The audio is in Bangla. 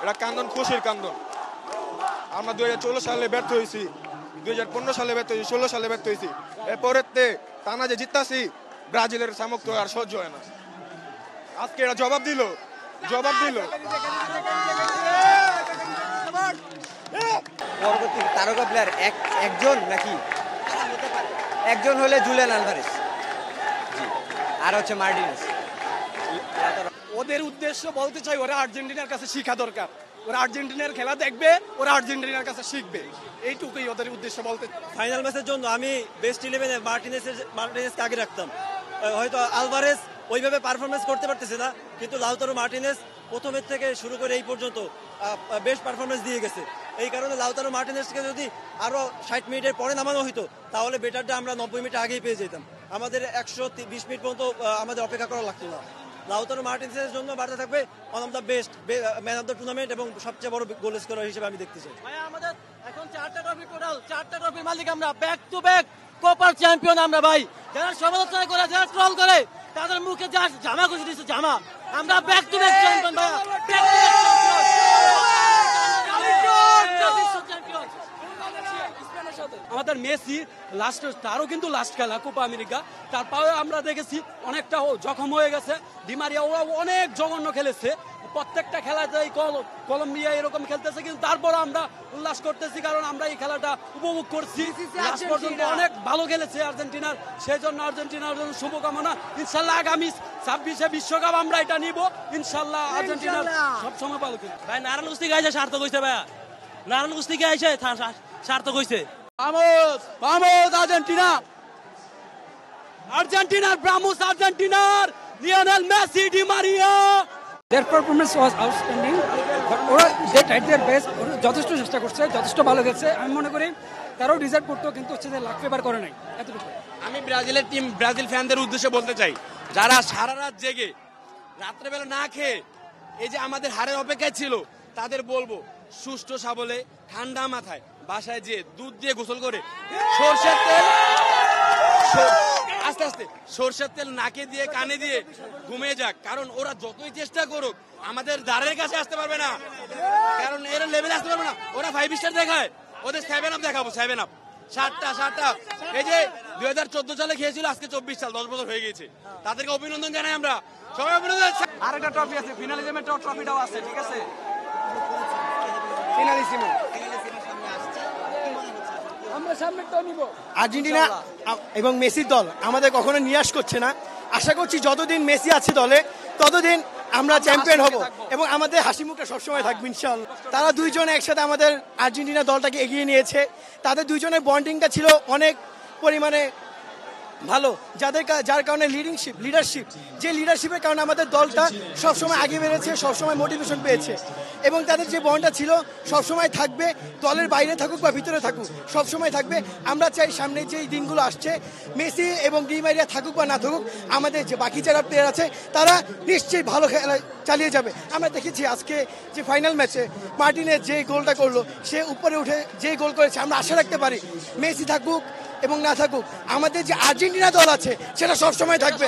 এটা কান্দন, খুশির কান্দন। আমরা 2014 সালে ব্যর্থ হয়েছি, 2015 সালে ব্যর্থ হয়েছি, 16 সালে ব্যর্থ হয়েছি। এরপরের টানা যে জিততাছি, ব্রাজিলের সামর্থ্য আর সহ্য হয় না। আজকে এরা জবাব দিল। পরবর্তী তারকা প্লেয়ার একজন নাকি একজন হলে জুলিয়ান আলভারেজ, জি, আর হচ্ছে মার্টিনেজ। ওদের উদ্দেশ্য বলতে চাই, ওরা আর্জেন্টিনার কাছে শিখা দরকার। ওরা আর্জেন্টিনার খেলা দেখবে, ওরা আর্জেন্টিনার কাছে শিখবে, এইটুকুই ওদের উদ্দেশ্য বলতে। ফাইনাল ম্যাচের জন্য আমি বেস্ট 11-এ মার্টিনেজকে আগে রাখতাম। হয়তো আলভারেজ ওইভাবে পারফরমেন্স করতে পারতেছে না, কিন্তু লাউতারো মার্টিনেজ প্রথমের থেকে শুরু করে এই পর্যন্ত বেস্ট পারফরমেন্স দিয়ে গেছে। এই কারণে লাউতারো মার্টিনেজকে যদি আরও 60 মিনিটের পরে নামানো হতো, তাহলে বেটারটা আমরা 90 মিনিট আগেই পেয়ে যেতাম। আমাদের 120 মিনিট পর্যন্ত আমাদের অপেক্ষা করা লাগতো না। লাউতারো মার্টিনেজের জন্য বার্তা থাকবে one of the best man of the tournament এবং সবচেয়ে বড় গোল স্কোরার হিসেবে আমি দেখতে চাই। আমাদের এখন 4টা ট্রফি টোটাল, 4টা ট্রফির মালিক আমরা, ব্যাক টু ব্যাক কোপার চ্যাম্পিয়ন আমরা ভাই। যারা সমালোচনা করে, যারা ট্রল করে, তাদের মুখে যা জামা খুশি দিচ্ছে জামা, আমরা ব্যাক টু ব্যাক চ্যাম্পিয়ন ভাই, ব্যাক টু ব্যাক চ্যাম্পিয়ন। আমাদের মেসি লাস্ট, তারও কিন্তু লাস্ট খেলা কোপা আমেরিকা, তারপরে আমরা দেখেছি অনেকটা জখম হয়ে গেছে। ডিমারিয়া ওরা অনেক জঘন্য খেলেছে, প্রত্যেকটা খেলাতেই কলম্বিয়া এরকম খেলতেছে, কিন্তু তারপর আমরা উল্লাস করতেছি কারণ আমরা এই খেলাটা উপভোগ করছি। লাস্ট পর্যন্ত অনেক ভালো খেলেছে আর্জেন্টিনার, সেই জন্য আর্জেন্টিনার জন্য শুভকামনা। ইনশাল্লাহ আগামী 26-এ বিশ্বকাপ আমরা এটা নিব ইনশাল্লাহ। আর্জেন্টিনার সবসময় ভালো খেলে ভাই, নারায়ণ কুস্তি গাইছে সার্থক হয়েছে ভাইয়া, নারায়ণ কুস্তি গাইছে সার্থক হয়েছে। Vamos Argentina! Argentinaর ব্রামোস, আর্জেন্টিনার Lionel Messi, Di Maria. Their performance was outstanding. ওরা they tried their best, ওরা যথেষ্ট চেষ্টা করছে, যথেষ্ট ভালো গেছে। আমি মনে করি তারাও ডিজার্ভ করতো, কিন্তু হচ্ছে যে লাক ফেভার করে নাই এতটুকু। আমি ব্রাজিলের টিম, ব্রাজিল ফ্যানদের উদ্দেশ্যে বলতে চাই, যারা সারা রাত জেগে রাত্রেবেলা না খেয়ে এই যে আমাদের হারের অপেক্ষায় ছিল, তাদের বলবো সুষ্ঠু সাবলে ঠান্ডা মাথায় বাসায় যেয়ে দুধ দিয়ে গোসল করে সরষের তেল আস্তে আস্তে সরষের তেল নাকে দিয়ে কানে দিয়ে ঘুমিয়ে যাক। কারণ ওরা যতই চেষ্টা করুক আমাদের দ্বারের কাছে আসতে পারবে না, কারণ এরা লেভেলে আসতে পারবে না। ওরা 5 স্টার দেখায়, ওদের 7 আপ দেখাবো, 7 আপ 7টা। এই যে 2014 সালে খেয়েছিল, আজকে 24 সাল, 10 বছর হয়ে গেছে। তাদেরকে অভিনন্দন জানাই আমরা সবাই, অভিনন্দন। আরেকটা ট্রফি আছে, ফিনালিজমের ট্রফিটাও আছে, ঠিক আছে। আর্জেন্টিনা এবং মেসির দল আমাদের কখনো নিরাশ করছে না। আশা করছি যতদিন মেসি আছে দলে, ততদিন আমরা চ্যাম্পিয়ন হব এবং আমাদের হাসি মুখটা সবসময় থাকবে ইনশাআল্লাহ। তারা দুইজন একসাথে আমাদের আর্জেন্টিনা দলটাকে এগিয়ে নিয়েছে। তাদের দুইজনের বন্ডিংটা ছিল অনেক পরিমাণে ভালো, যার কারণে লিডারশিপ যে লিডারশিপের কারণে আমাদের দলটা সবসময় আগে বেড়েছে, সবসময় মোটিভেশন পেয়েছে। এবং তাদের যে বন্ডটা ছিল সবসময় থাকবে, দলের বাইরে থাকুক বা ভিতরে থাকুক সবসময় থাকবে। আমরা চাই সামনে যে দিনগুলো আসছে, মেসি এবং ডি মারিয়া থাকুক বা না থাকুক, আমাদের যে বাকি যারা প্লেয়ার আছে তারা নিশ্চয়ই ভালো খেলা চালিয়ে যাবে। আমরা দেখেছি আজকে যে ফাইনাল ম্যাচে মার্টিনেজ যে গোলটা করলো, সে উপরে উঠে যে গোল করেছে, আমরা আশা রাখতে পারি মেসি থাকুক এবং না থাকুক, আমাদের যে আর্জেন্টিনা দল আছে সেটা সবসময় থাকবে।